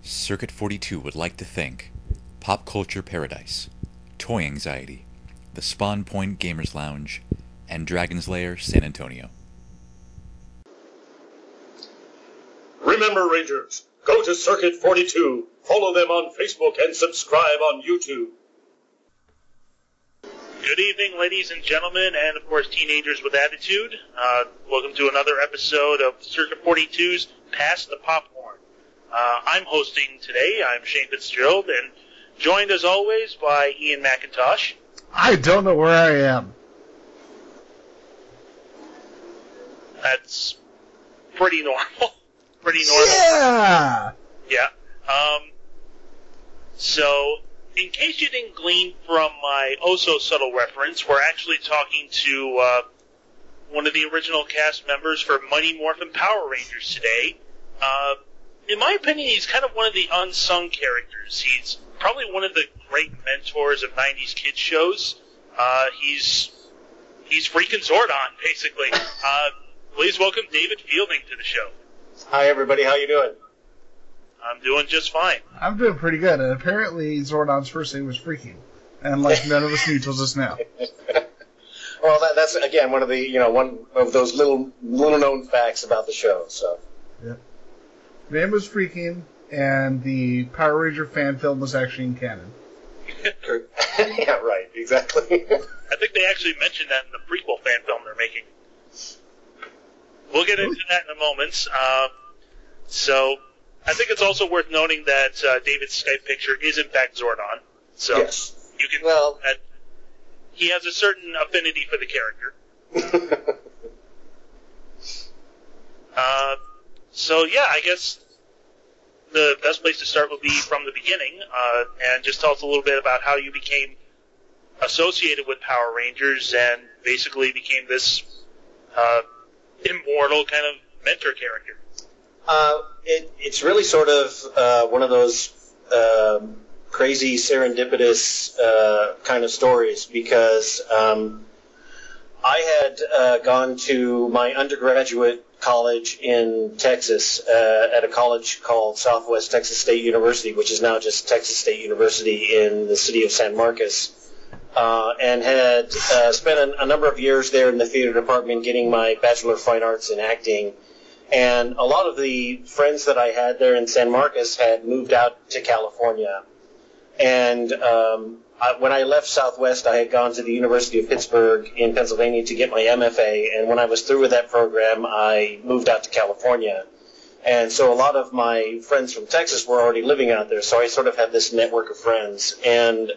Circuit 42 would like to thank Pop Culture Paradise, Toy Anxiety, the Spawn Point Gamers Lounge, and Dragon's Lair San Antonio. Remember, Rangers, go to Circuit 42, follow them on Facebook, and subscribe on YouTube. Good evening, ladies and gentlemen, and of course, teenagers with attitude. Welcome to another episode of Circuit 42's Pass the Popcorn. I'm hosting today. I'm Shane Fitzgerald, and joined as always by Ian McIntosh. I don't know where I am. That's pretty normal. Pretty normal. Yeah! Yeah. So, in case you didn't glean from my oh-so-subtle reference, we're actually talking to one of the original cast members for Mighty Morphin Power Rangers today. In my opinion, he's kind of one of the unsung characters. He's probably one of the great mentors of 90s kids shows. He's Freaking Zordon, basically. Please welcome David Fielding to the show. Hi, everybody. How you doing? I'm doing just fine. I'm doing pretty good, and apparently Zordon's first name was Freaking, and like none of us knew till just now. Well, that's again one of those little known facts about the show. So, yeah, the name was Freaking, and the Power Ranger fan film was actually in canon. Yeah, right, exactly. I think they actually mentioned that in the prequel fan film they're making. We'll get into that in a moment. So, I think it's also worth noting that David's Skype picture is in fact Zordon. So, yes. You can he has a certain affinity for the character. So yeah, I guess the best place to start would be from the beginning, and just tell us a little bit about how you became associated with Power Rangers and basically became this immortal kind of mentor character. It's really sort of one of those crazy serendipitous kind of stories because I had gone to my undergraduate college in Texas at a college called Southwest Texas State University, which is now just Texas State University in the city of San Marcos, and had spent a number of years there in the theater department getting my Bachelor of Fine Arts in acting. And a lot of the friends that I had there in San Marcos had moved out to California. And when I left Southwest, I had gone to the University of Pittsburgh in Pennsylvania to get my MFA. And when I was through with that program, I moved out to California. And so a lot of my friends from Texas were already living out there. So I sort of had this network of friends. And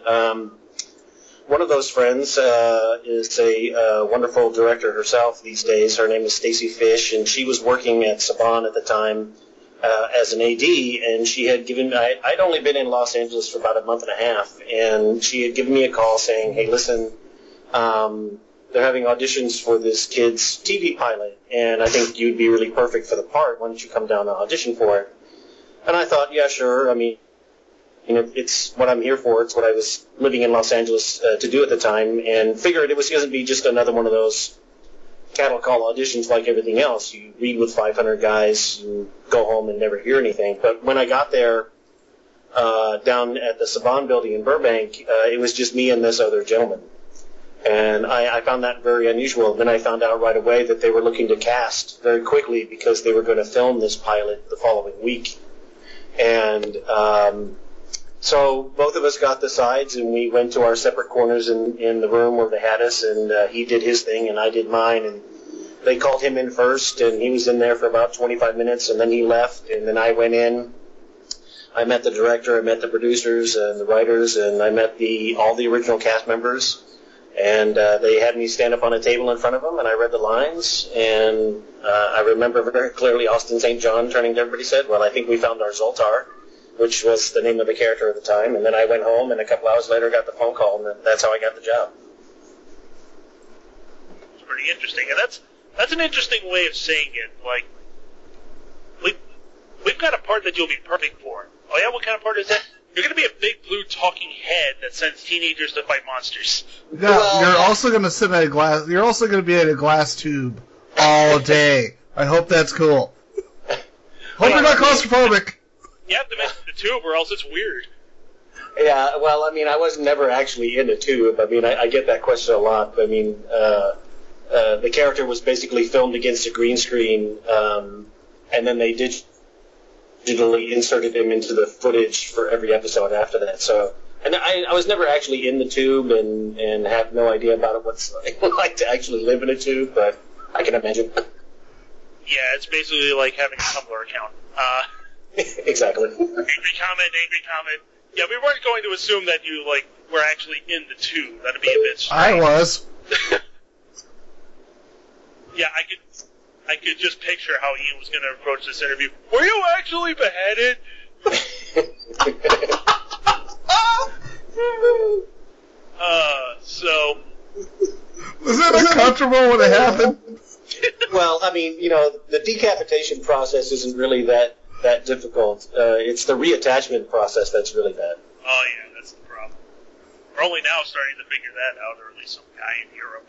one of those friends is a wonderful director herself these days. Her name is Stacy Fish, and she was working at Saban at the time as an AD, and she had given I'd only been in Los Angeles for about a month and a half, and she had given me a call saying, hey, listen, they're having auditions for this kid's TV pilot, and I think you'd be really perfect for the part. Why don't you come down and audition for it? And I thought, yeah, sure. I mean, it's what I'm here for. It's what I was living in Los Angeles to do at the time, and figured it was going to be just another one of those cattle call auditions like everything else. You read with 500 guys, you go home and never hear anything. But when I got there down at the Saban building in Burbank, it was just me and this other gentleman. And I found that very unusual. Then I found out right away that they were looking to cast very quickly because they were going to film this pilot the following week. And so both of us got the sides, and we went to our separate corners in the room where they had us, and he did his thing, and I did mine, and they called him in first, and he was in there for about 25 minutes, and then he left, and then I went in. I met the director, I met the producers and the writers, and I met all the original cast members, and they had me stand up on a table in front of them, and I read the lines, and I remember very clearly Austin St. John turning to everybody and said, well, I think we found our Zoltar, which was the name of the character at the time. And then I went home, and a couple hours later got the phone call, and that's how I got the job. It's pretty interesting, and that's an interesting way of saying it. Like, we've got a part that you'll be perfect for. Oh yeah, what kind of part is that? You're going to be a big blue talking head that sends teenagers to fight monsters. No, you're also going to sit at a glass. You're also going to be at a glass tube all day. I hope that's cool. Hope you're not claustrophobic. You have to mention the tube, or else it's weird. Yeah, well, I mean, I was never actually in a tube. I mean, I get that question a lot. I mean, the character was basically filmed against a green screen, and then they digitally inserted him into the footage for every episode after that. So, and I was never actually in the tube and have no idea about it what's like to actually live in a tube, but I can imagine. Yeah, it's basically like having a Tumblr account. Exactly. Angry comment. Yeah, we weren't going to assume that you were actually in the tube. That'd be a bit strange. I was. Yeah, I could just picture how Ian was going to approach this interview. Were you actually beheaded? So... Was it uncomfortable when it happened? Well, I mean, the decapitation process isn't really that difficult. It's the reattachment process that's really bad. Oh, yeah, that's the problem. We're only now starting to figure that out, or at least some guy in Europe.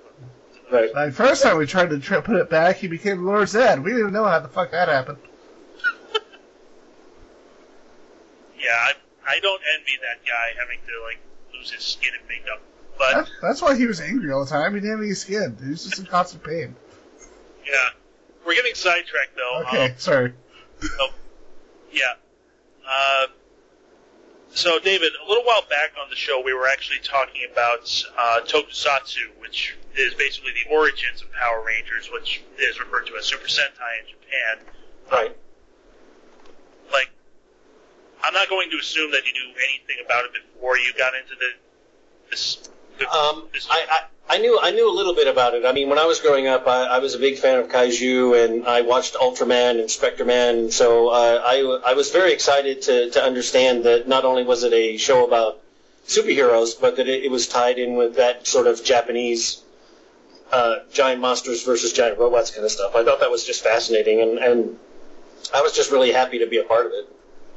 Right. The first time we tried to put it back, he became Lord Zed. We didn't even know how the fuck that happened. Yeah, I don't envy that guy having to, lose his skin and makeup. But That's why he was angry all the time. He didn't have any skin. He was just in constant pain. yeah. We're getting sidetracked, though. Okay, sorry. Yeah. So, David, a little while back on the show, we were actually talking about Tokusatsu, which is basically the origins of Power Rangers, which is referred to as Super Sentai in Japan. Right. I'm not going to assume that you knew anything about it before you got into this. I knew a little bit about it. I mean, when I was growing up, I was a big fan of Kaiju, and I watched Ultraman and Spectreman, and so I was very excited to understand that not only was it a show about superheroes, but that it was tied in with that sort of Japanese giant monsters versus giant robots kind of stuff. I thought that was just fascinating, and I was just really happy to be a part of it.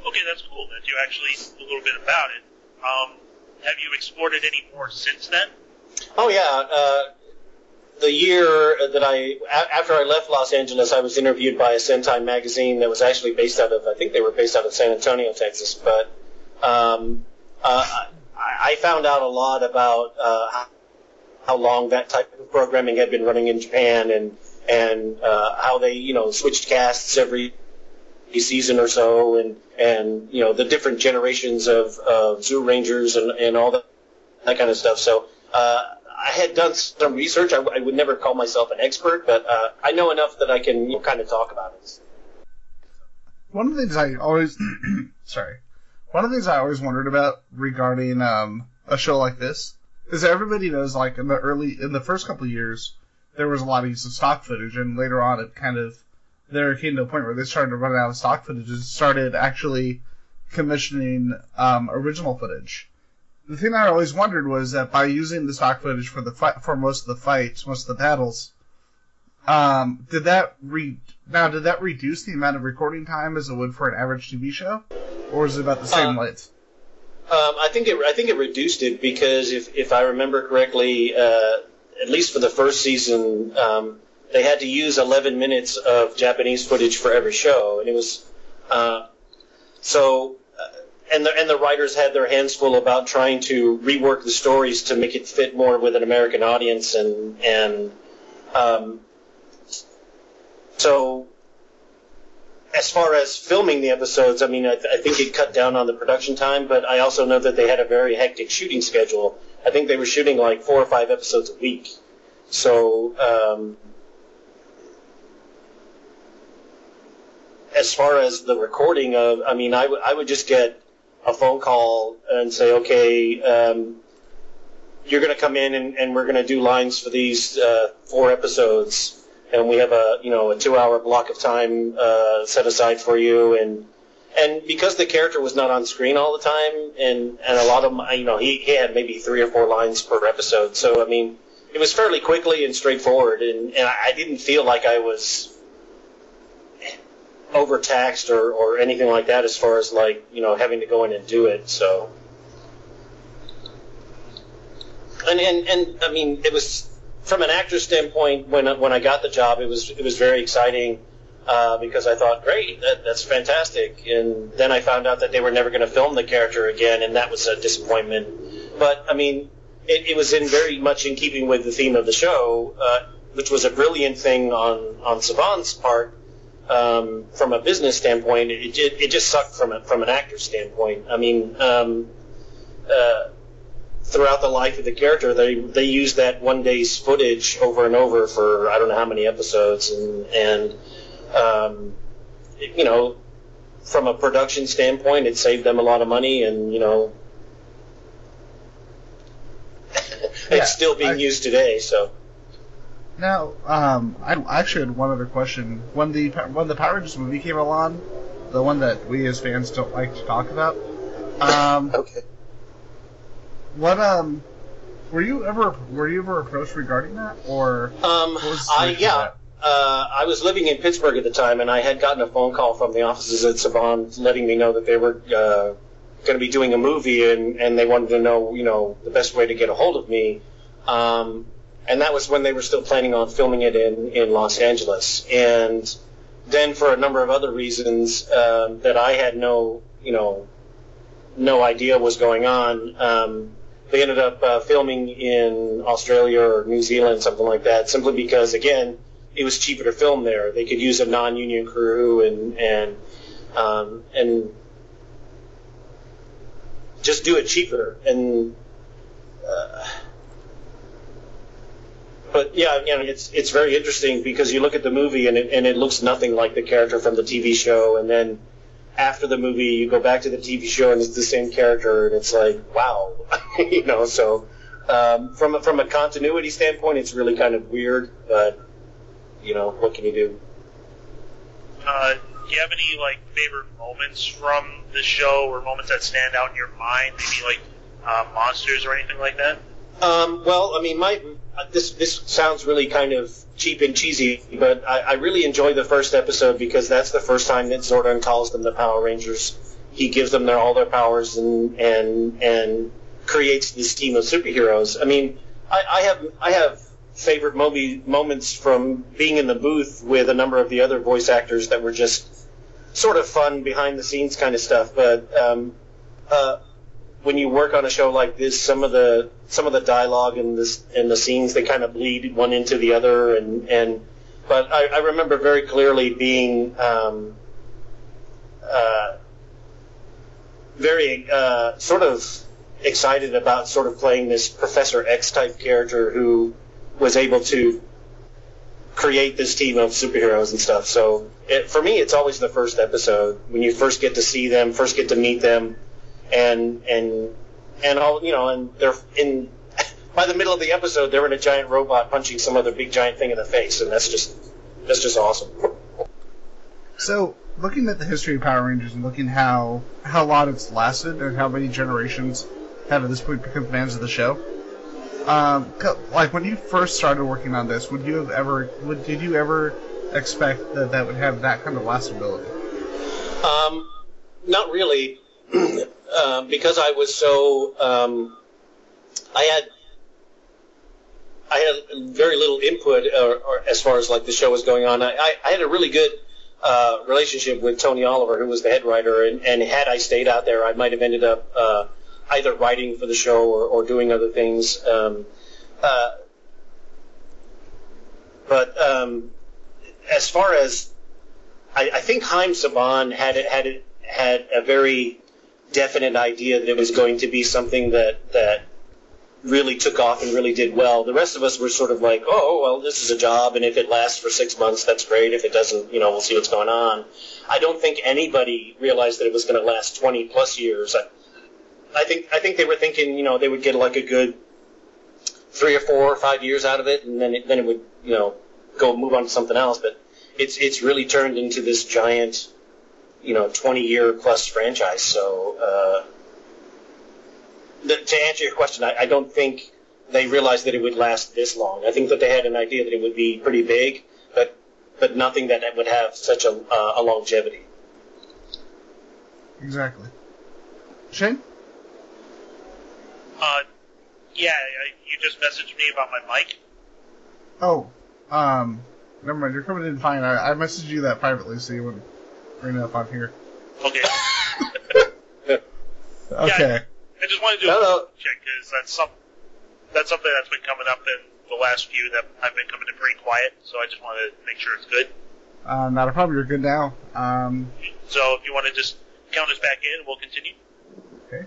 Okay, that's cool that you actually knew a little bit about it. Have you explored it any more since then? Oh, yeah. The year that after I left Los Angeles, I was interviewed by a Sentai magazine that was actually based out of, I think they were based out of San Antonio, Texas. But I found out a lot about how long that type of programming had been running in Japan, and how they, switched casts every season or so, and the different generations of Zoo Rangers and all that kind of stuff. So I had done some research. I would never call myself an expert, but I know enough that I can kind of talk about it. One of the things I always wondered about regarding a show like this is that everybody knows, in the first couple of years, there was a lot of use of stock footage, and later on it there came to a point where they started to run out of stock footage and started actually commissioning original footage. The thing I always wondered was that by using the stock footage for most of the fights, most of the battles, did that reduce the amount of recording time as it would for an average TV show, or was it about the same length? I think it reduced it because if I remember correctly, at least for the first season, they had to use 11 minutes of Japanese footage for every show, and it was and the writers had their hands full about trying to rework the stories to make it fit more with an American audience, and so as far as filming the episodes, I mean, I think it cut down on the production time, but I also know that they had a very hectic shooting schedule. I think they were shooting 4 or 5 episodes a week. So as far as the recording of, I mean, I would just get a phone call and say, okay, you're going to come in and we're going to do lines for these 4 episodes, and we have a 2-hour block of time set aside for you, and because the character was not on screen all the time, and a lot of them, he had maybe 3 or 4 lines per episode, so I mean, it was fairly quickly and straightforward, and I didn't feel like I was overtaxed or anything like that as far as having to go in and do it. So, and I mean, it was from an actor's standpoint when I got the job, it was very exciting. because I thought, great, that's fantastic. And then I found out that they were never going to film the character again, and that was a disappointment. But, I mean, it was very much in keeping with the theme of the show, which was a brilliant thing on Saban's part. From a business standpoint, it just sucked from an actor's standpoint. I mean, throughout the life of the character, they used that one day's footage over and over for I don't know how many episodes, and you know, from a production standpoint, it saved them a lot of money, and you know, it's still being used today. So. Now, I actually had one other question. When the Power Rangers movie came along, the one that we as fans don't like to talk about, Okay. What were you ever approached regarding that, or what was the situation for that? I was living in Pittsburgh at the time, and I had gotten a phone call from the offices at Saban letting me know that they were going to be doing a movie, and they wanted to know, you know, the best way to get a hold of me. And that was when they were still planning on filming it in Los Angeles. And then for a number of other reasons that I had no idea was going on, they ended up filming in Australia or New Zealand, something like that, simply because, again, it was cheaper to film there. They could use a non-union crew and just do it cheaper. And but yeah, you know, it's very interesting because you look at the movie and it looks nothing like the character from the TV show, and then after the movie you go back to the TV show and it's the same character, and it's like, wow, you know. So from a continuity standpoint, it's really kind of weird, but you know, what can you do? Do you have any like favorite moments from the show, or moments that stand out in your mind? Maybe like monsters or anything like that? Well, I mean, this sounds really kind of cheap and cheesy, but I really enjoy the first episode because that's the first time that Zordon calls them the Power Rangers. He gives them all their powers and creates this team of superheroes. I mean, I have favorite moments from being in the booth with a number of the other voice actors that were just sort of fun behind the scenes kind of stuff, but when you work on a show like this, some of the dialogue and the scenes, they kind of bleed one into the other, but I remember very clearly being very sort of excited about sort of playing this Professor X type character who was able to create this team of superheroes and stuff. So for me, it's always the first episode when you first get to see them, first get to meet them. And all, you know, and they're in by the middle of the episode, they're in a giant robot punching some other big giant thing in the face, and that's just awesome. So, looking at the history of Power Rangers and looking how long it's lasted and how many generations have at this point become fans of the show, like when you first started working on this, did you ever expect that would have that kind of lastability? Not really. Because I was so, I had very little input, or as far as like the show was going on. I had a really good relationship with Tony Oliver, who was the head writer, and had I stayed out there, I might have ended up either writing for the show or doing other things. But as far as I think Haim Saban had a very definite idea that it was going to be something that really took off and really did well. The rest of us were sort of like, oh, well, this is a job, and if it lasts for 6 months, that's great. If it doesn't, you know, we'll see what's going on. I don't think anybody realized that it was going to last 20 plus years. I think they were thinking, you know, they would get like a good 3 or 4 or 5 years out of it, and then it would, you know, go move on to something else. But it's really turned into this giant, you know, 20-year plus franchise. So to answer your question, I don't think they realized that it would last this long. I think that they had an idea that it would be pretty big, but nothing that would have such a longevity. Exactly. Shane? Yeah, you just messaged me about my mic. Oh, Never mind, you're coming in fine. I messaged you that privately, so you wouldn't bring it up on here. Okay. Okay. Yeah, I just wanted to do a check because that's something that's been coming up in the last few that I've been coming in pretty quiet. So I just wanted to make sure it's good. Not a problem. You're good now. So if you want to just count us back in, we'll continue. Okay.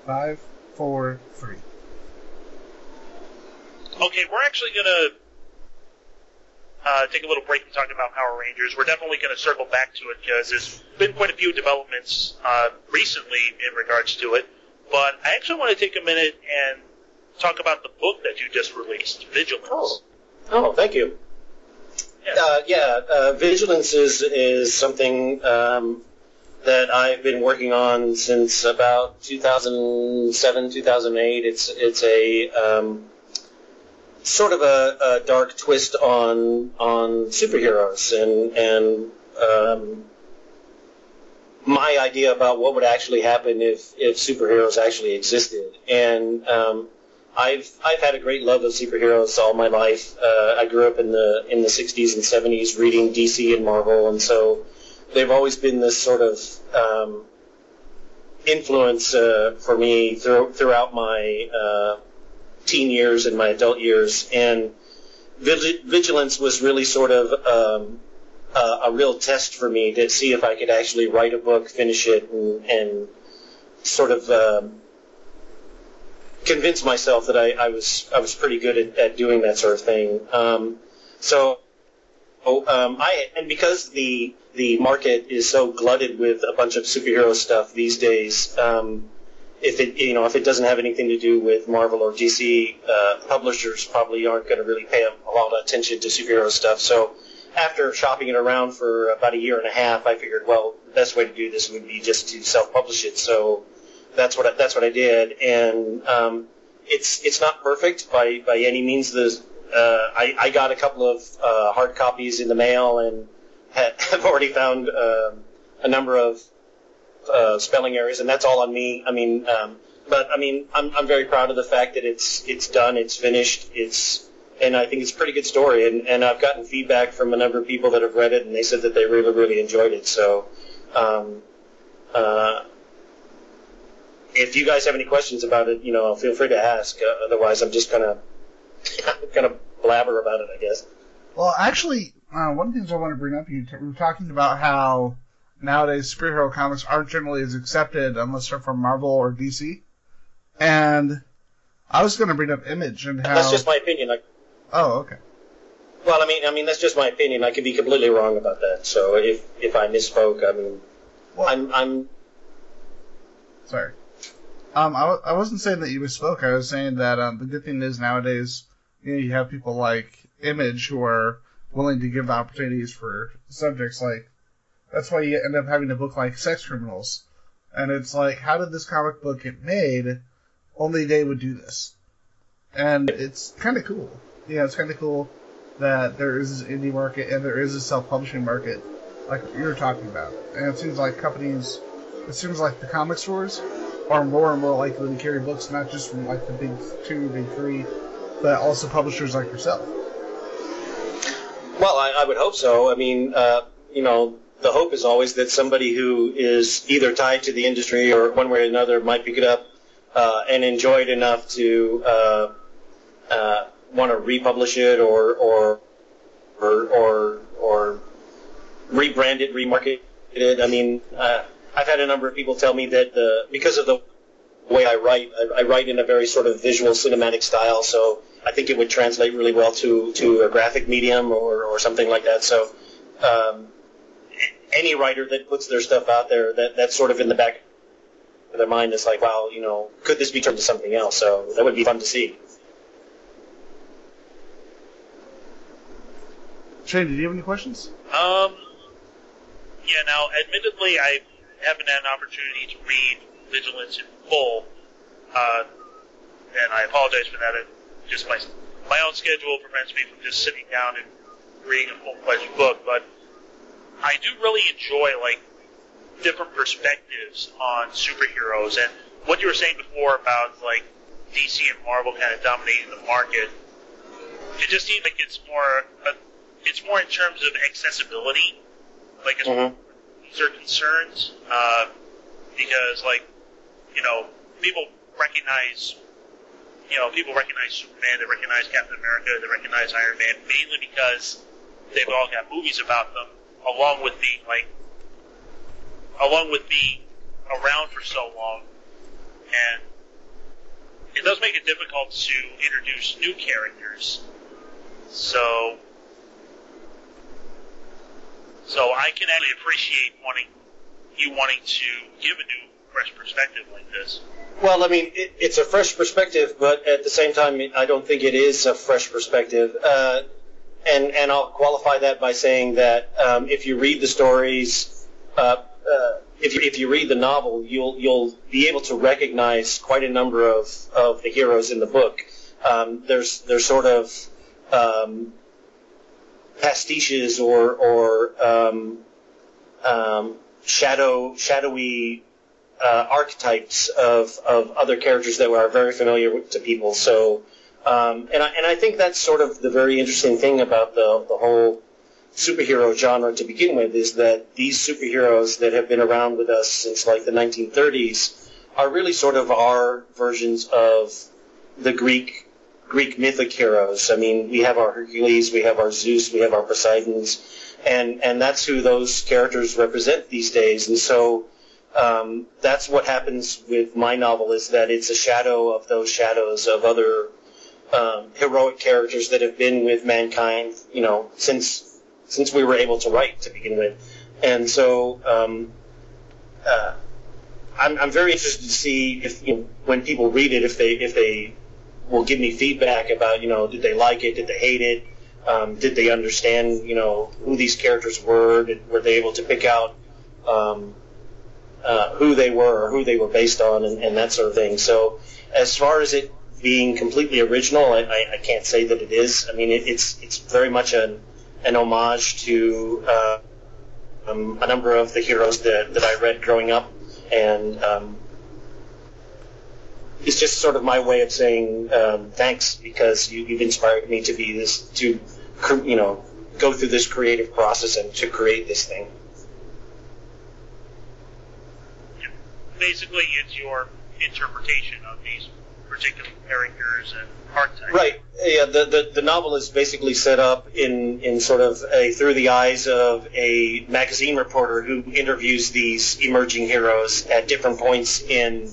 5, 4, 3. Okay, we're actually gonna take a little break from talking about Power Rangers. We're definitely going to circle back to it because there's been quite a few developments recently in regards to it. But I actually want to take a minute and talk about the book that you just released, Vigilance. Oh, thank you. Vigilance is something that I've been working on since about 2007, 2008. It's a sort of a dark twist on superheroes and my idea about what would actually happen if superheroes actually existed. And I've had a great love of superheroes all my life. I grew up in the 60s and 70s reading DC and Marvel, and so they've always been this sort of influence for me throughout my teen years and my adult years. And Vigilance was really sort of a real test for me to see if I could actually write a book, finish it, and sort of convince myself that I was pretty good at doing that sort of thing. And because the market is so glutted with a bunch of superhero stuff these days, if it doesn't have anything to do with Marvel or DC, publishers probably aren't going to really pay a lot of attention to superhero stuff. So after shopping it around for about a year and a half, I figured, well, the best way to do this would be just to self-publish it. So that's what I did, and it's not perfect by any means. I got a couple of hard copies in the mail and have already found a number of spelling errors, and that's all on me. I'm very proud of the fact that it's done, it's finished, and I think it's a pretty good story. And I've gotten feedback from a number of people that have read it, and they said that they really, really enjoyed it. So, if you guys have any questions about it, feel free to ask. Otherwise, I'm just gonna blabber about it, I guess. Well, actually, one of the things I want to bring up, you were talking about how nowadays superhero comics aren't generally as accepted unless they're from Marvel or DC. And I was going to bring up Image and how... That's just my opinion. Oh, okay. Well, I mean, that's just my opinion. I could be completely wrong about that. So if I misspoke, I'm... Sorry. I wasn't saying that you misspoke. I was saying that the good thing is nowadays, you have people like Image who are willing to give opportunities for subjects like... That's why you end up having a book like Sex Criminals. And it's like, how did this comic book get made? Only they would do this. And it's kind of cool. Yeah, it's kind of cool that there is this indie market and there is a self-publishing market like you were talking about. And it seems like the comic stores are more and more likely to carry books, not just from like the big 2, big 3, but also publishers like yourself. Well, I would hope so. I mean, the hope is always that somebody who is either tied to the industry or one way or another might pick it up and enjoy it enough to want to republish it or rebrand it, remarket it. I mean, I've had a number of people tell me that because of the way I write in a very sort of visual cinematic style, so I think it would translate really well to a graphic medium or something like that. So any writer that puts their stuff out there, that's sort of in the back of their mind is like, wow, could this be turned into something else? So that would be fun to see. Shane, did you have any questions? Yeah, now, admittedly, I haven't had an opportunity to read Vigilance in full, and I apologize for that. Just my own schedule prevents me from just sitting down and reading a full-fledged book, but I do really enjoy, different perspectives on superheroes, and what you were saying before about, DC and Marvel kind of dominating the market, it just seems like it's more it's more in terms of accessibility, like as these are concerned, because like people recognize Superman, they recognize Captain America, they recognize Iron Man mainly because they've all got movies about them, along with being around for so long, and it does make it difficult to introduce new characters. So I can actually appreciate you wanting to give a new, fresh perspective like this. Well, I mean, it's a fresh perspective, but at the same time, I don't think it is a fresh perspective. And I'll qualify that by saying that if you read the stories, if you read the novel, you'll be able to recognize quite a number of the heroes in the book. There's sort of pastiches or shadowy archetypes of other characters that are very familiar to people. So, and I think that's sort of the very interesting thing about the whole superhero genre to begin with, is that these superheroes that have been around with us since like the 1930s are really sort of our versions of the Greek mythic heroes. I mean, we have our Hercules, we have our Zeus, we have our Poseidons, and that's who those characters represent these days. And so that's what happens with my novel, is that it's a shadow of those shadows of other heroic characters that have been with mankind, since we were able to write to begin with. And so I'm very interested to see if when people read it, if they will give me feedback about did they like it, did they hate it, did they understand who these characters were, were they able to pick out who they were or who they were based on, and that sort of thing. So as far as it being completely original, I can't say that it is. I mean, it's very much an homage to a number of the heroes that I read growing up, and it's just sort of my way of saying thanks, because you've inspired me to be this, to go through this creative process and to create this thing. Basically, it's your interpretation of these particular characters and archetypes. Right. Yeah. The novel is basically set up in sort of through the eyes of a magazine reporter who interviews these emerging heroes at different points in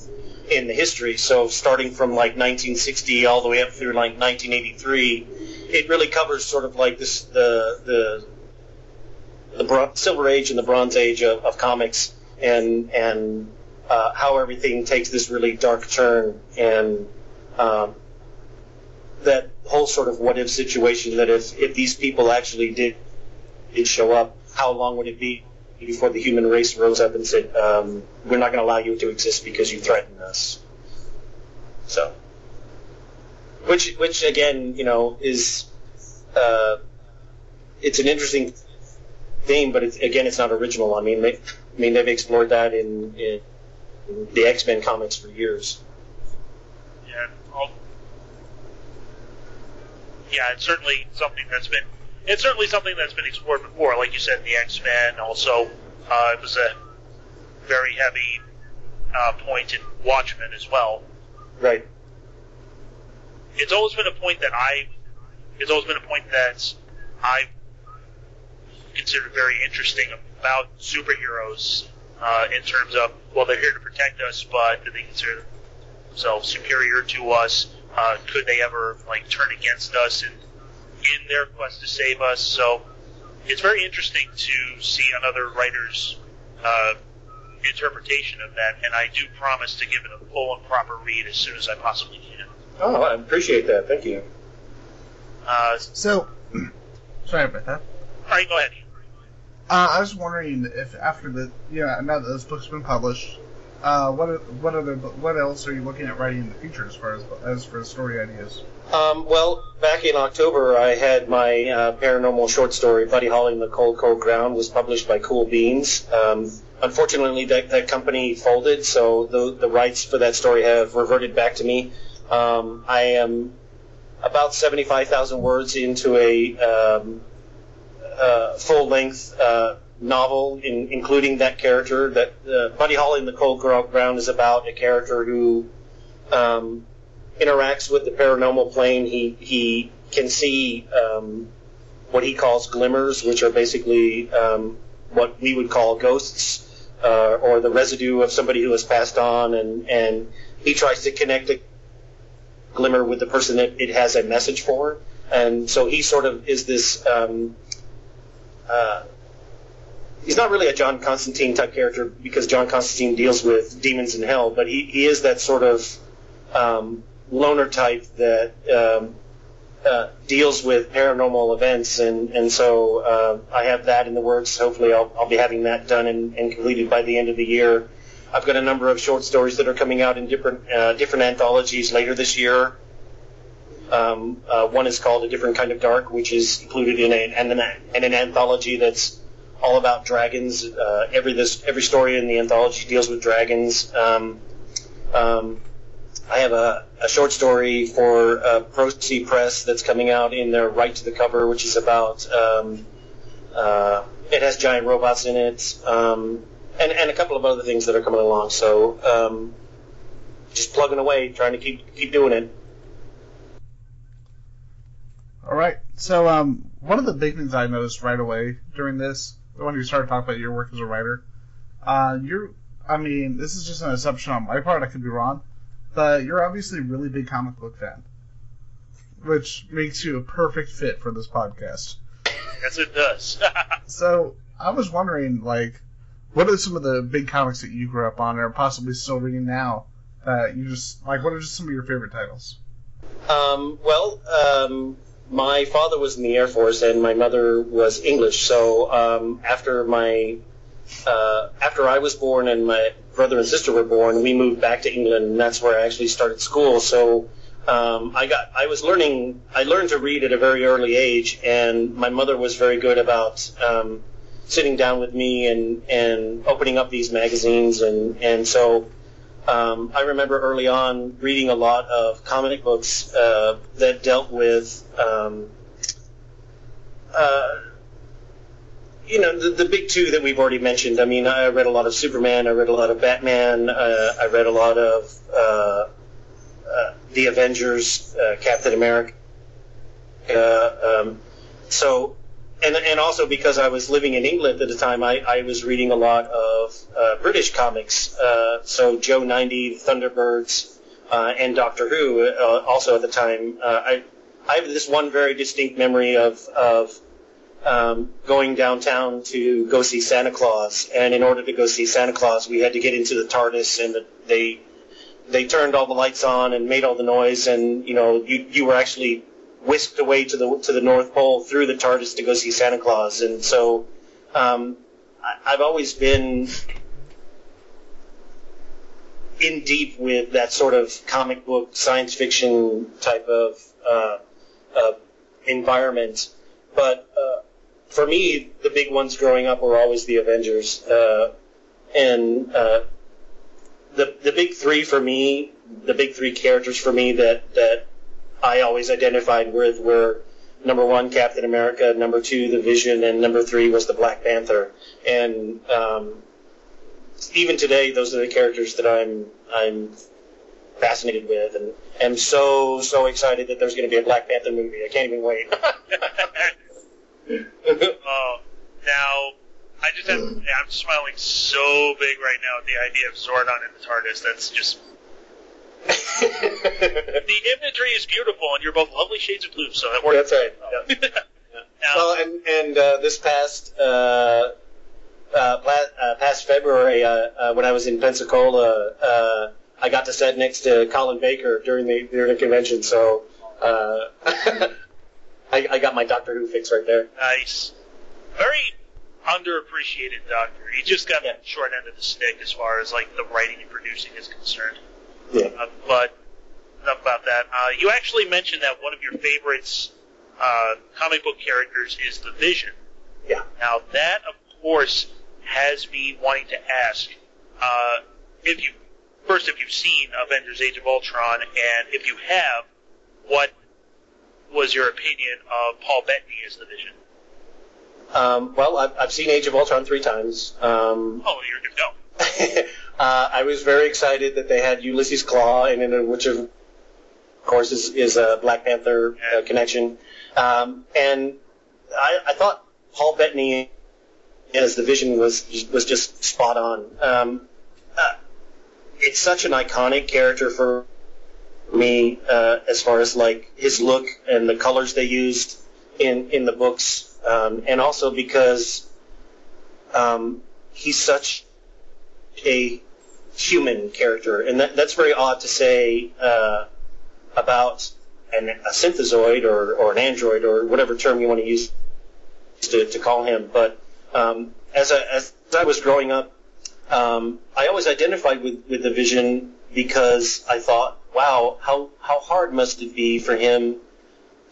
the history. So starting from like 1960 all the way up through like 1983, it really covers sort of like this the Silver Age and the Bronze Age of comics, and how everything takes this really dark turn, and that whole sort of what-if situation, that if these people actually did show up, how long would it be before the human race rose up and said, we're not going to allow you to exist because you threaten us. So, which again, is it's an interesting theme, but it's not original. I mean, they've explored that in the X-Men comics for years. Yeah, it's certainly something that's been explored before. Like you said, the X-Men. Also, it was a very heavy point in Watchmen as well. Right. It's always been a point that I considered very interesting about superheroes, in terms of, well, they're here to protect us, but do they consider themselves superior to us? Could they ever turn against us in their quest to save us? So it's very interesting to see another writer's interpretation of that, and I do promise to give it a full and proper read as soon as I possibly can. Oh, I appreciate that. Thank you. Sorry about that. All right, go ahead. I was wondering if after now that this book's been published, what else are you looking at writing in the future as for story ideas? Well, back in October, I had my paranormal short story, Buddy Holly in the Cold, Cold Ground, was published by Cool Beans. Unfortunately, that company folded, so the rights for that story have reverted back to me. I am about 75,000 words into full-length novel, including that character. That Buddy Holly in the Cold Ground is about a character who interacts with the paranormal plane. He can see what he calls glimmers, which are basically what we would call ghosts, or the residue of somebody who has passed on, and he tries to connect a glimmer with the person that it has a message for. And so he sort of is this, he's not really a John Constantine type character, because John Constantine deals with demons in hell, but he is that sort of loner type that deals with paranormal events, and so I have that in the works. Hopefully I'll be having that done and completed by the end of the year. I've got a number of short stories that are coming out in different anthologies later this year. One is called A Different Kind of Dark, which is included in an anthology that's all about dragons. Every story in the anthology deals with dragons. I have a short story for Pro-C Press that's coming out in their Right to the Cover, which is about it has giant robots in it, and a couple of other things that are coming along. So just plugging away, trying to keep doing it. All right. So one of the big things I noticed right away during this, when you started talking about your work as a writer, this is just an assumption on my part, I could be wrong, but you're obviously a really big comic book fan, which makes you a perfect fit for this podcast. Yes, it does. So I was wondering, what are some of the big comics that you grew up on, or possibly still reading now, that you just, what are just some of your favorite titles? My father was in the Air Force and my mother was English. So after I was born and my brother and sister were born, we moved back to England, and that's where I actually started school. So I learned to read at a very early age, and my mother was very good about sitting down with me and opening up these magazines, and so I remember early on reading a lot of comic books that dealt with, the big two that we've already mentioned. I mean, I read a lot of Superman, I read a lot of Batman, I read a lot of the Avengers, Captain America. And also because I was living in England at the time, I was reading a lot of British comics. So Joe 90, Thunderbirds, and Doctor Who. Also at the time, I have this one very distinct memory of going downtown to go see Santa Claus. And in order to go see Santa Claus, we had to get into the TARDIS, and they turned all the lights on and made all the noise, and you were actually whisked away to the North Pole through the TARDIS to go see Santa Claus. And so I've always been in deep with that sort of comic book science fiction type of environment. But for me, the big ones growing up were always the Avengers, and the big three for me, the big three characters for me that I always identified with were number one, Captain America, number two, the Vision, and number three was the Black Panther. And even today, those are the characters that I'm fascinated with, and am so excited that there's going to be a Black Panther movie. I can't even wait. Now, I'm smiling so big right now at the idea of Zordon in the TARDIS. That's just... The imagery is beautiful, and you're both lovely shades of blue, so that works. That's right. Yep. Now, well, and this past February, when I was in Pensacola, I got to sit next to Colin Baker during the convention, so I got my Doctor Who fix right there. Nice. Very underappreciated Doctor. He just got the short end of the stick as far as the writing and producing is concerned. Yeah. But enough about that. You actually mentioned that one of your favorites comic book characters is the Vision. Yeah. Now that, of course, has me wanting to ask if you've seen Avengers: Age of Ultron, and if you have, what was your opinion of Paul Bettany as the Vision? Well, I've seen Age of Ultron 3 times. Oh, you're good to go. I was very excited that they had Ulysses Claw in it, which of course is a Black Panther connection. And I thought Paul Bettany as the Vision was just spot on. It's such an iconic character for me as far as like his look and the colors they used in the books, and also because he's such a human character, and that's very odd to say about a synthezoid or an android or whatever term you want to use to call him. But as I was growing up, I always identified with the Vision because I thought, wow, how hard must it be for him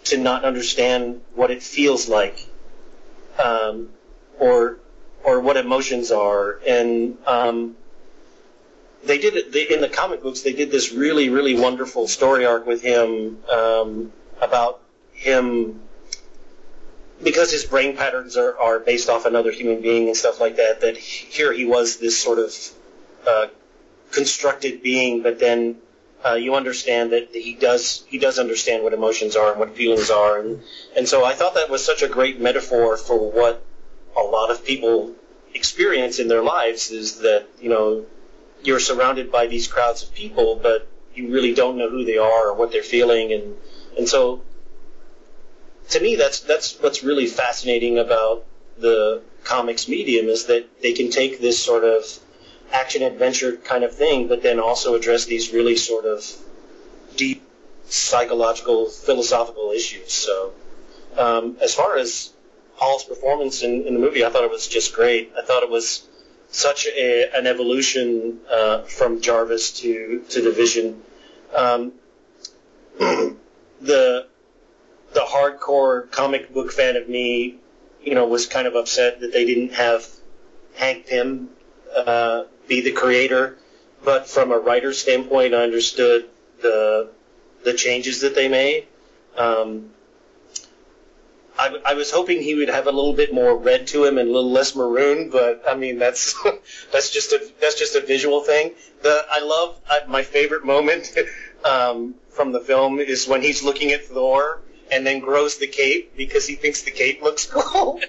to not understand what it feels like, or what emotions are. And they did it in the comic books. They did this really, really wonderful story arc with him about him, because his brain patterns are based off another human being and stuff like that. That here he was this sort of constructed being, but then you understand that he does understand what emotions are and what feelings are, and so I thought that was such a great metaphor for what a lot of people experience in their lives, is that, you know, you're surrounded by these crowds of people, but you really don't know who they are or what they're feeling, and so to me that's what's really fascinating about the comics medium, is that they can take this sort of action adventure kind of thing, but then also address these really sort of deep psychological, philosophical issues. So as far as Hall's performance in the movie, I thought it was just great. I thought it was such an evolution from Jarvis to the Vision. The hardcore comic book fan of me, you know, was kind of upset that they didn't have Hank Pym be the creator, but from a writer's standpoint, I understood the changes that they made. I was hoping he would have a little bit more red to him and a little less maroon, but I mean that's just a visual thing. My favorite moment from the film is when he's looking at Thor and then grows the cape because he thinks the cape looks cool.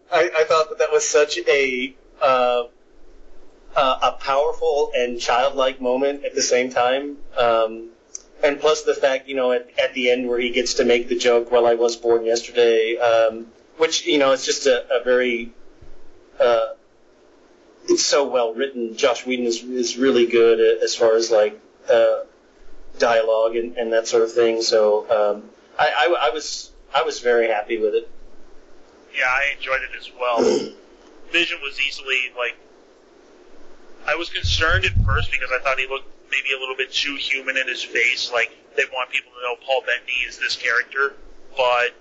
I thought that was such a powerful and childlike moment at the same time. And plus the fact, you know, at the end where he gets to make the joke, "Well, I was born yesterday," which, you know, it's just a very, it's so well written. Josh Whedon is really good as far as like dialogue and that sort of thing. So I was very happy with it. Yeah, I enjoyed it as well. Vision was easily, like, I was concerned at first because I thought he looked maybe a little bit too human in his face, like they want people to know Paul Bettany is this character, but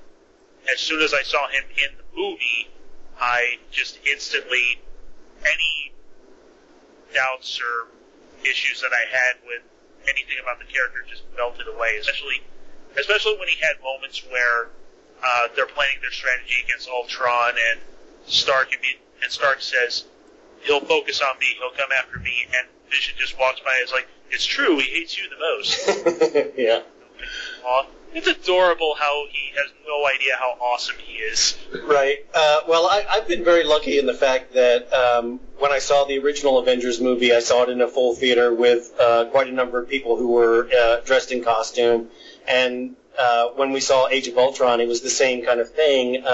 as soon as I saw him in the movie, I just instantly, any doubts or issues that I had with anything about the character just melted away, especially when he had moments where they're planning their strategy against Ultron, and Stark says, "He'll focus on me, he'll come after me," and Vision just walks by and is like, "It's true, he hates you the most." Yeah. It's adorable how he has no idea how awesome he is. Right. Well, I've been very lucky in the fact that when I saw the original Avengers movie, I saw it in a full theater with quite a number of people who were dressed in costume. And when we saw Age of Ultron, it was the same kind of thing.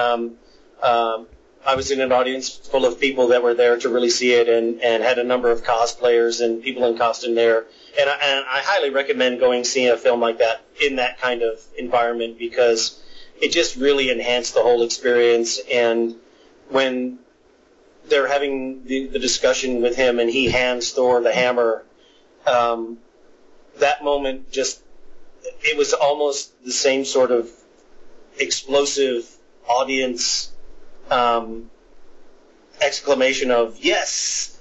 I was in an audience full of people that were there to really see it, and had a number of cosplayers and people in costume there. And I highly recommend going see a film like that in that kind of environment, because it just really enhanced the whole experience. And when they're having the discussion with him and he hands Thor the hammer, that moment it was almost the same sort of explosive audience exclamation of yes.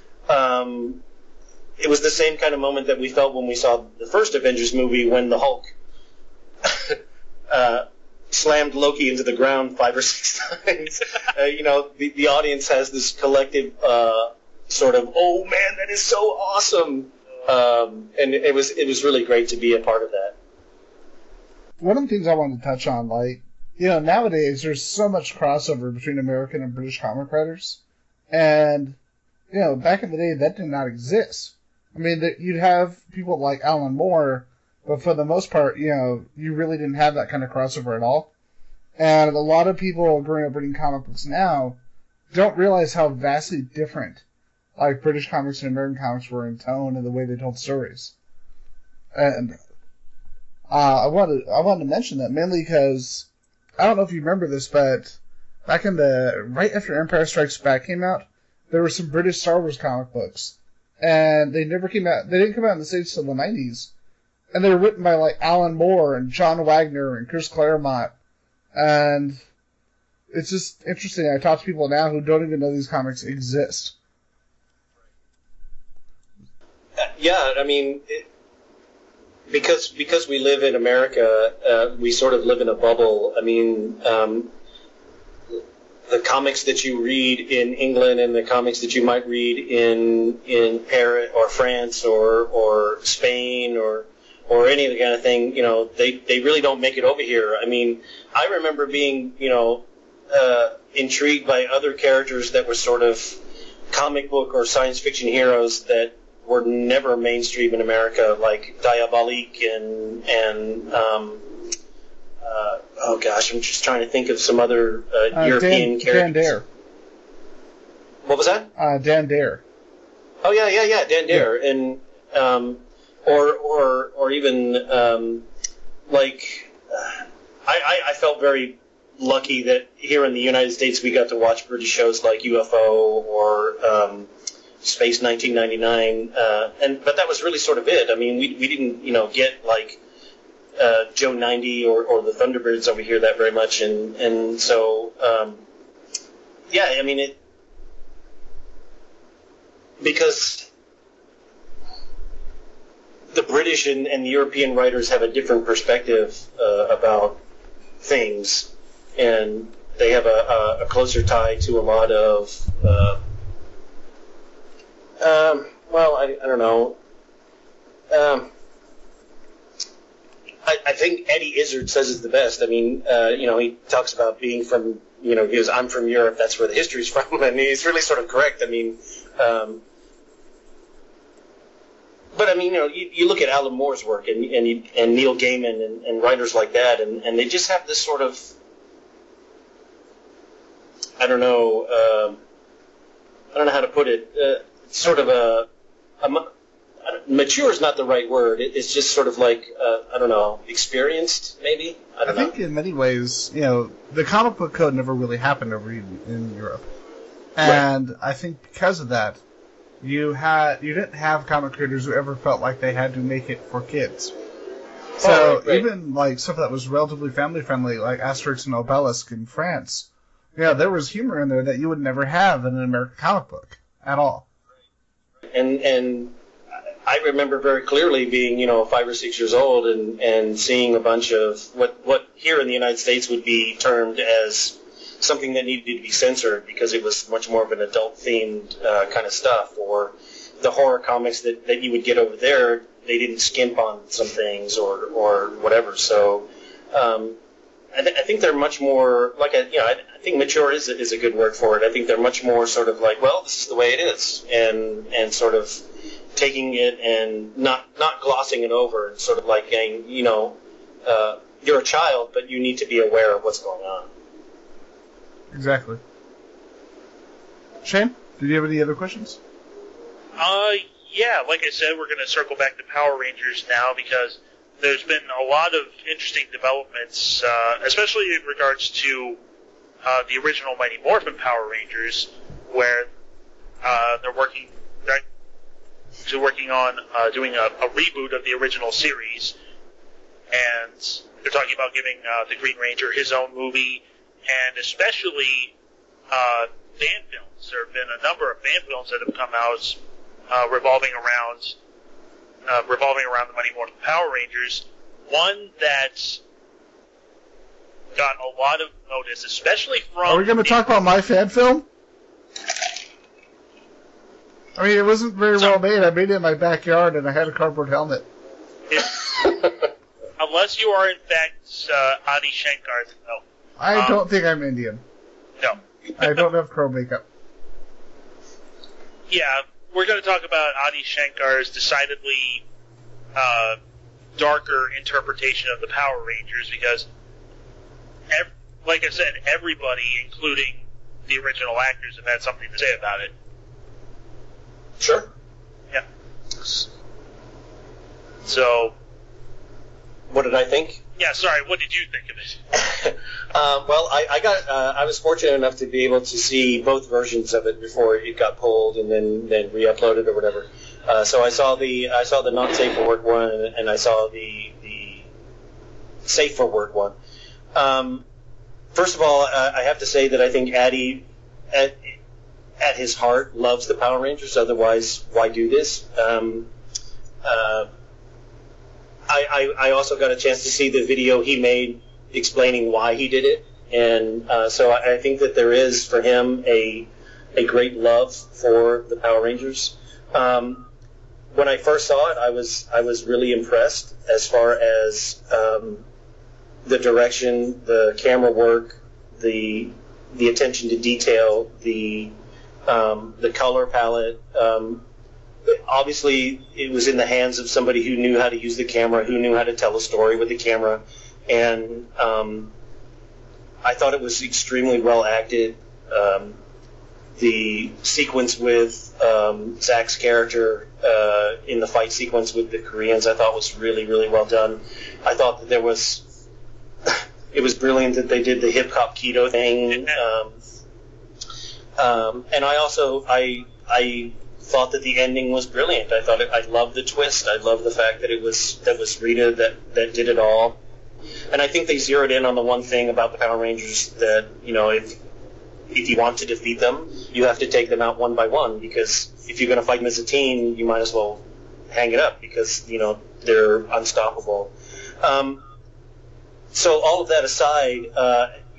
It was the same kind of moment that we felt when we saw the first Avengers movie, when the Hulk slammed Loki into the ground 5 or 6 times, the audience has this collective sort of, oh man, that is so awesome, and it was really great to be a part of that. One of the things I wanted to touch on, nowadays there's so much crossover between American and British comic writers, and back in the day that did not exist. I mean, you'd have people like Alan Moore, but for the most part, you really didn't have that kind of crossover at all. And a lot of people growing up reading comic books now don't realize how vastly different British comics and American comics were in tone and the way they told stories. And I wanted to mention that mainly because I don't know if you remember this, but back right after Empire Strikes Back came out, there were some British Star Wars comic books, and they never came out. They didn't come out in the States until the 90s, and they were written by Alan Moore and John Wagner and Chris Claremont, and it's just interesting. I talk to people now who don't even know these comics exist. Yeah, I mean, because we live in America, we sort of live in a bubble. I mean, the comics that you read in England and the comics that you might read in Paris or France or Spain or any of the kind of thing, they really don't make it over here. I mean, I remember being, intrigued by other characters that were sort of comic book or science fiction heroes that were never mainstream in America, like Diabolik and oh gosh, I'm just trying to think of some other European characters. Dan Dare. What was that? Dan Dare. Oh yeah, Dan Dare, and or even I felt very lucky that here in the United States we got to watch British shows like UFO or Space 1999, but that was really sort of it. I mean, we didn't get Joe 90 or the Thunderbirds over here that very much, and so yeah, I mean because the British and the European writers have a different perspective about things, and they have a closer tie to a lot of I don't know. I think Eddie Izzard says it's the best. I mean, he talks about being from, he goes, I'm from Europe, that's where the history's from, and he's really sort of correct. I mean, but I mean, you look at Alan Moore's work and Neil Gaiman and writers like that, and they just have this sort of, I don't know how to put it, sort of mature is not the right word. It's just sort of I don't know, experienced, maybe? I think in many ways, the comic book code never really happened over in Europe. And right. I think because of that, you didn't have comic creators who ever felt like they had to make it for kids. So right. Even stuff that was relatively family friendly, like Asterix and Obelix in France, there was humor in there that you would never have in an American comic book at all. And I remember very clearly being, 5 or 6 years old and seeing a bunch of what here in the United States would be termed as something that needed to be censored because it was much more of an adult-themed kind of stuff, or the horror comics that you would get over there, they didn't skimp on some things or whatever. So I think they're much more, I think mature is a good word for it. I think they're much more sort of well, this is the way it is, and sort of taking it and not glossing it over, and sort of saying, you're a child, but you need to be aware of what's going on. Exactly. Shane, did you have any other questions? Yeah, like I said, we're going to circle back to Power Rangers now because there's been a lot of interesting developments, especially in regards to the original Mighty Morphin Power Rangers, where they're working on doing a reboot of the original series, and they're talking about giving the Green Ranger his own movie, and especially fan films. There have been a number of fan films that have come out revolving around the Mighty Morphin Power Rangers. One that gotten a lot of notice, especially from... Are we going to talk about my fan film? I mean, it wasn't very well made. I made it in my backyard, and I had a cardboard helmet. Unless you are, in fact, Adi Shankar, no. I don't think I'm Indian. No. I don't have crow makeup. Yeah, we're going to talk about Adi Shankar's decidedly darker interpretation of the Power Rangers because, like I said, everybody, including the original actors, have had something to say about it. Sure. Yeah. So... What did I think? Yeah, sorry, what did you think of it? Well, I was fortunate enough to be able to see both versions of it before it got pulled and then re-uploaded or whatever. So I saw the not safe for work one, and I saw the safe for work one. First of all, I have to say that I think Addy, at his heart, loves the Power Rangers. Otherwise, why do this? I also got a chance to see the video he made explaining why he did it, and so I think that there is for him a great love for the Power Rangers. When I first saw it, I was really impressed as far as the direction, the camera work, the attention to detail, the color palette. Obviously, it was in the hands of somebody who knew how to use the camera, who knew how to tell a story with the camera, and I thought it was extremely well acted. The sequence with Zach's character in the fight sequence with the Koreans, I thought was really, really well done. I thought that it was brilliant that they did the hip hop keto thing, and I thought that the ending was brilliant. I loved the twist. I loved the fact that it was Rita that did it all. And I think they zeroed in on the one thing about the Power Rangers that, if you want to defeat them, you have to take them out one by one, because if you're going to fight them as a team, you might as well hang it up because, they're unstoppable. So all of that aside,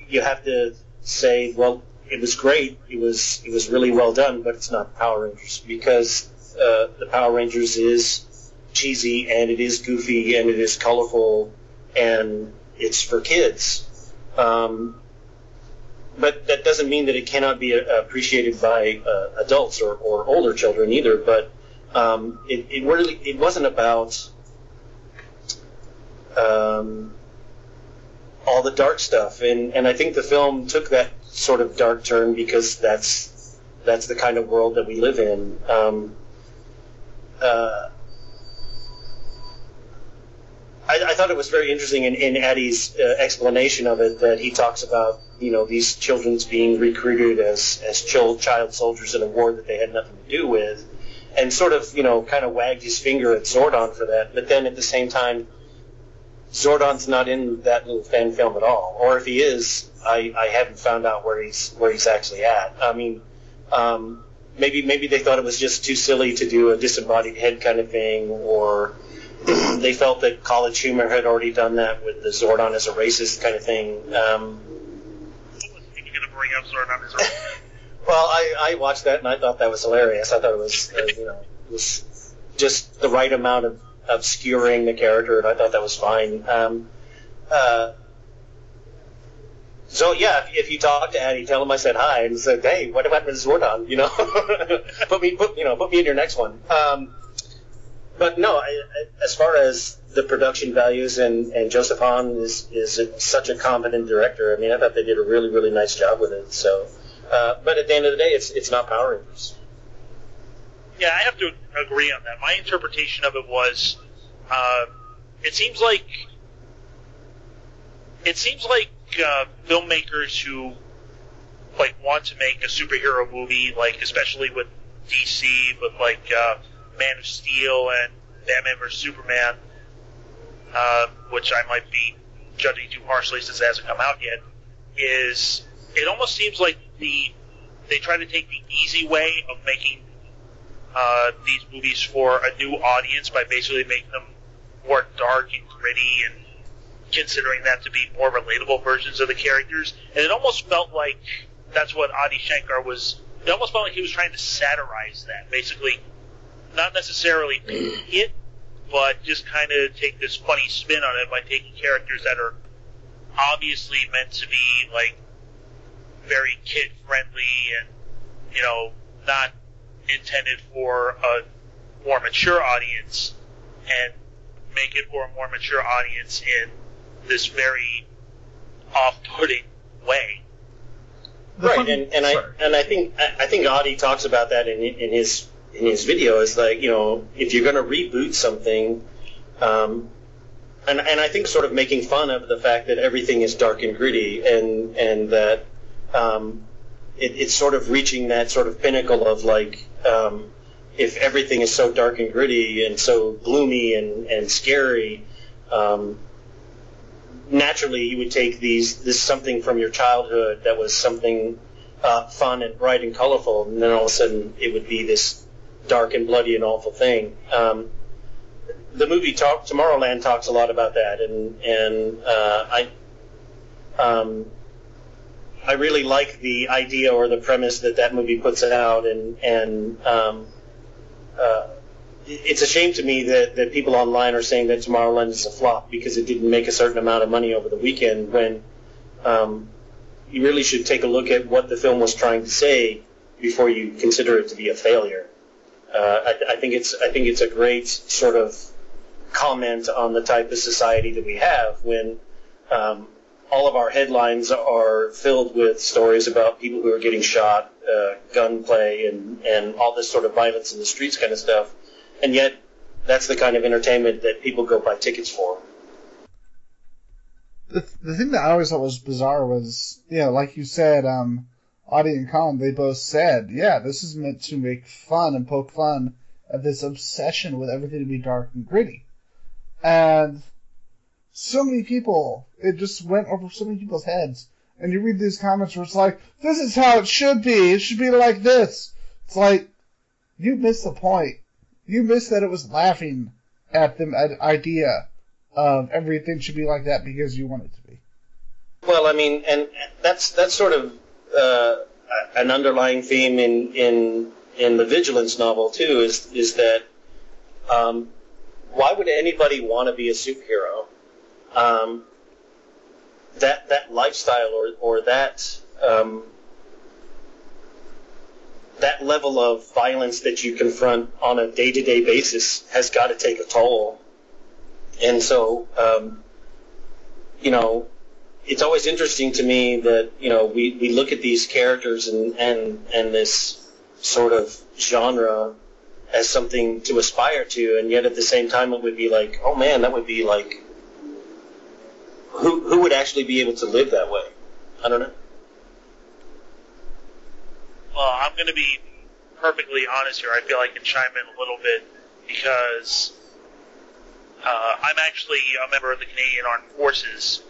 you have to say, well, it was great. It was really well done, but it's not Power Rangers because the Power Rangers is cheesy and it is goofy and it is colorful and it's for kids. But that doesn't mean that it cannot be appreciated by adults or older children either. But it wasn't about all the dark stuff, and I think the film took that sort of dark turn because that's the kind of world that we live in. I thought it was very interesting in Addy's explanation of it that he talks about these children being recruited as child soldiers in a war that they had nothing to do with, and sort of kind of wagged his finger at Zordon for that. But then at the same time, Zordon's not in that little fan film at all, or if he is, I haven't found out where he's actually at. I mean, maybe they thought it was just too silly to do a disembodied head kind of thing, or they felt that College Humor had already done that with the Zordon as a racist kind of thing. You're going to bring up Zordon as a racist? Well, I watched that and I thought that was hilarious. I thought it was it was just the right amount of obscuring the character, and I thought that was fine. So yeah, if you talk to Addy, tell him I said hi and said, hey, what about Ms. Zordon? Put me in your next one. But no, as far as the production values and Joseph Hahn is such a competent director. I mean, I thought they did a really, really nice job with it. So, but at the end of the day, it's not Power Rangers. Yeah, I have to agree on that. My interpretation of it was, it seems like filmmakers who want to make a superhero movie, especially with DC, with Man of Steel and Batman vs Superman, which I might be judging too harshly since it hasn't come out yet. Is it almost seems like they try to take the easy way of making these movies for a new audience by basically making them more dark and gritty and considering them to be more relatable versions of the characters. And it almost felt like that's what Adi Shankar was. It almost felt like he was trying to satirize that, basically, not necessarily it, but just kind of take this funny spin on it by taking characters that are obviously meant to be like very kid friendly and, you know, not intended for a more mature audience, and make it for a more mature audience in this very off-putting way. Right, and I think Adi talks about that in his video. Is like, you know, if you're going to reboot something, and I think sort of making fun of the fact that everything is dark and gritty, and that it's sort of reaching that sort of pinnacle of like, if everything is so dark and gritty and so gloomy and scary, naturally you would take this something from your childhood that was something fun and bright and colorful, and then all of a sudden it would be this dark and bloody and awful thing. The movie Tomorrowland talks a lot about that, and I really like the idea or the premise that movie puts out, and it's a shame to me that people online are saying that Tomorrowland is a flop because it didn't make a certain amount of money over the weekend, when you really should take a look at what the film was trying to say before you consider it to be a failure. I think it's a great sort of comment on the type of society that we have when all of our headlines are filled with stories about people who are getting shot, gunplay, and all this sort of violence in the streets kind of stuff. And yet, that's the kind of entertainment that people go buy tickets for. The thing that I always thought was bizarre was, like you said, Adi and Colin, they both said, this is meant to make fun and poke fun at this obsession with everything to be dark and gritty. And so many people, it just went over so many people's heads. And you read these comments where it's like, this is how it should be. It should be like this. It's like, you missed the point. You missed that it was laughing at the idea of everything should be like that because you want it to be. Well, I mean, and that's sort of an underlying theme in the Vigilance novel too. Is that why would anybody want to be a superhero? That lifestyle or that that level of violence that you confront on a day-to-day basis has got to take a toll. And so, it's always interesting to me that, we look at these characters and this sort of genre as something to aspire to, and yet at the same time it would be like, oh man, that would be like, who would actually be able to live that way? I don't know. Well, I'm going to be perfectly honest here. I feel I can chime in a little bit because I'm actually a member of the Canadian Armed Forces,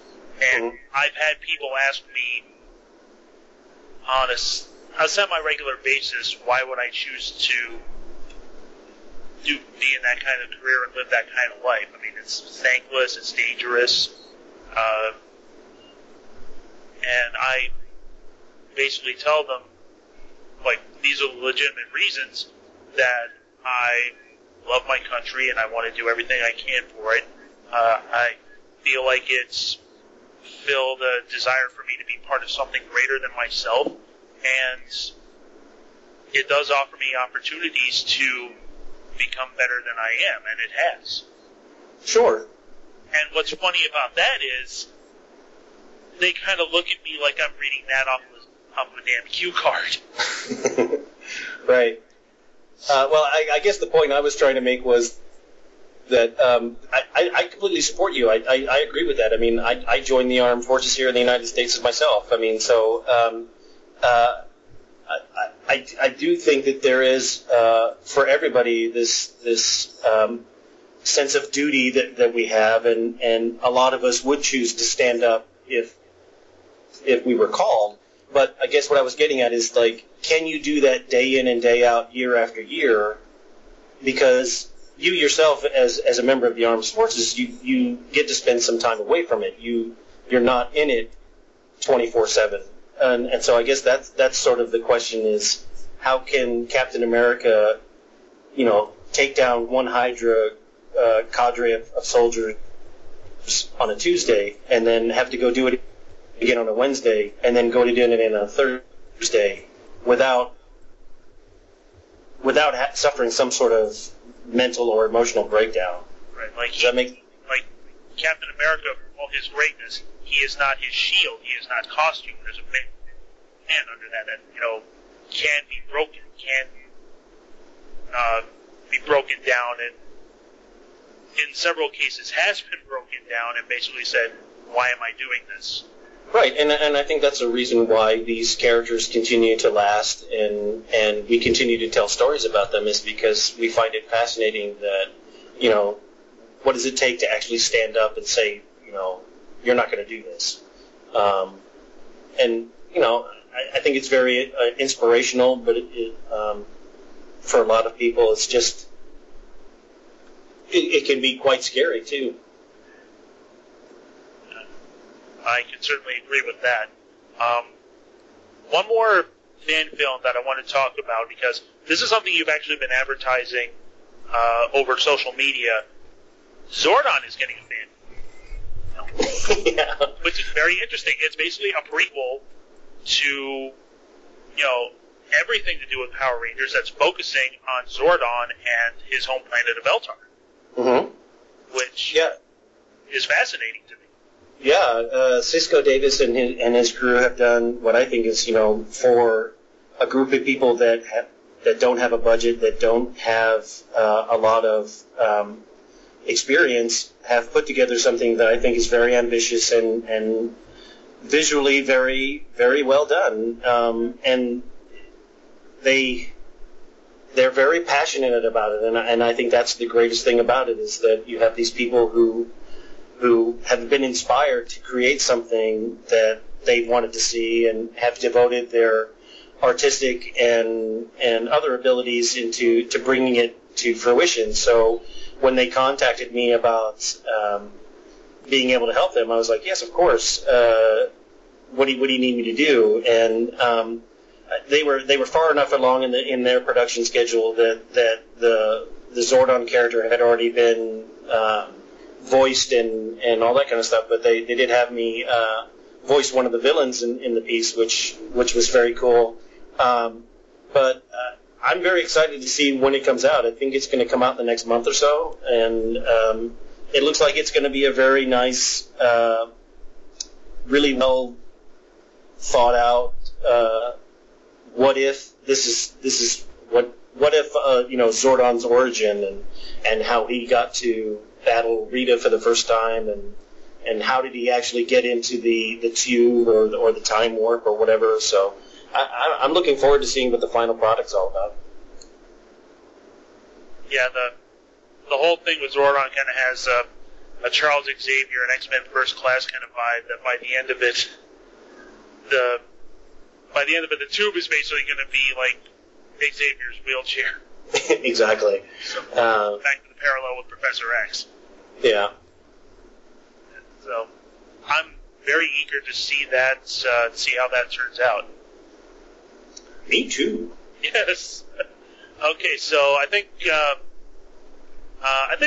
and I've had people ask me on a semi-regular basis, why would I choose to be in that kind of career and live that kind of life? I mean, it's thankless, it's dangerous, and I basically tell them, like, these are legitimate reasons that I love my country and I want to do everything I can for it. I feel like it's filled a desire for me to be part of something greater than myself, and it does offer me opportunities to become better than I am, and it has. Sure. And what's funny about that is they kind of look at me like I'm reading that off of a damn cue card. Right. Well, I guess the point I was trying to make was that I completely support you. I agree with that. I mean, I joined the armed forces here in the United States myself. I mean, so I do think that there is for everybody this sense of duty that we have, and a lot of us would choose to stand up if we were called. But I guess what I was getting at is, like, can you do that day in and day out, year after year? Because you yourself as a member of the armed forces, you get to spend some time away from it. You're not in it 24/7, and so I guess that's sort of the question is, how can Captain America, take down one Hydra cadre of soldiers on a Tuesday and then have to go do it again on a Wednesday and then go to do it on a Thursday without suffering some sort of mental or emotional breakdown. Right, Does that make like Captain America, for all his greatness, he is not his shield. He is not costume. There's a man under that can be broken, can be broken down, and in several cases has been broken down and basically said, "Why am I doing this?" Right, and I think that's a reason why these characters continue to last and we continue to tell stories about them, is because we find it fascinating that, what does it take to actually stand up and say, you're not going to do this. I think it's very inspirational, but for a lot of people, it's just, it can be quite scary, too. I can certainly agree with that. One more fan film that I want to talk about, because this is something you've actually been advertising over social media. Zordon is getting a fan film, Yeah. which is very interesting. It's basically a prequel to, everything to do with Power Rangers that's focusing on Zordon and his home planet of Eltar, Mm-hmm. which Yeah. is fascinating to me. Yeah, Cisco Davis and his crew have done what I think is, for a group of people that don't have a budget, that don't have a lot of experience, have put together something that I think is very ambitious and visually very, very well done. And they're very passionate about it, and I think that's the greatest thing about it, is that you have these people who have been inspired to create something that they wanted to see and have devoted their artistic and other abilities into bringing it to fruition. So when they contacted me about being able to help them, I was like, yes, of course. What do you need me to do? And they were far enough along in their production schedule that the Zordon character had already been voiced and all that kind of stuff, but they did have me voice one of the villains in the piece, which was very cool. But I'm very excited to see when it comes out. I think it's going to come out in the next month or so, and it looks like it's going to be a very nice, really well thought out. What if this is what if Zordon's origin and how he got to battle Rita for the first time, and how did he actually get into the tube or the time warp or whatever. So I'm looking forward to seeing what the final product's all about. Yeah, the whole thing with Zordon kind of has a Charles Xavier and X-Men First Class kind of vibe. That by the end of it, the tube is basically going to be like Xavier's wheelchair. Exactly. So back to the parallel with Professor X. Yeah. So I'm very eager to see that, see how that turns out. Me too. Yes. Okay, so I think we're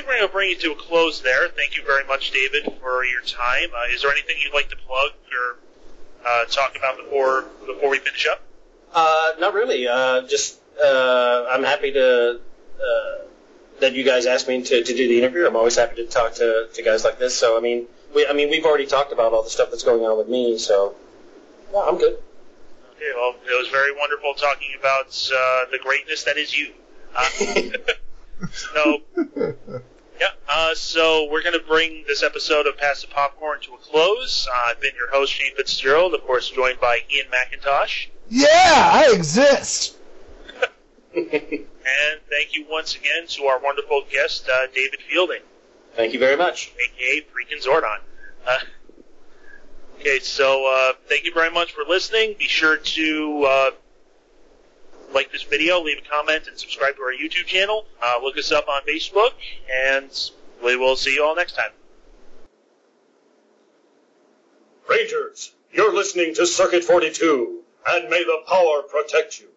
going to bring it to a close there. Thank you very much, David, for your time. Is there anything you'd like to plug or talk about before we finish up? Not really. Just I'm happy to that you guys asked me to do the interview. I'm always happy to talk to guys like this. So we've already talked about all the stuff that's going on with me. So yeah, I'm good. Okay, well, it was very wonderful talking about the greatness that is you. So we're going to bring this episode of Pass the Popcorn to a close. I've been your host, Shane Fitzgerald, of course, joined by Ian McIntosh. Yeah, I exist! And thank you once again to our wonderful guest, David Fielding. Thank you very much. A.k.a. Freaking Zordon. Okay, so thank you very much for listening. Be sure to like this video, leave a comment, and subscribe to our YouTube channel. Look us up on Facebook, and we will see you all next time. Rangers, you're listening to Circuit 42, and may the power protect you.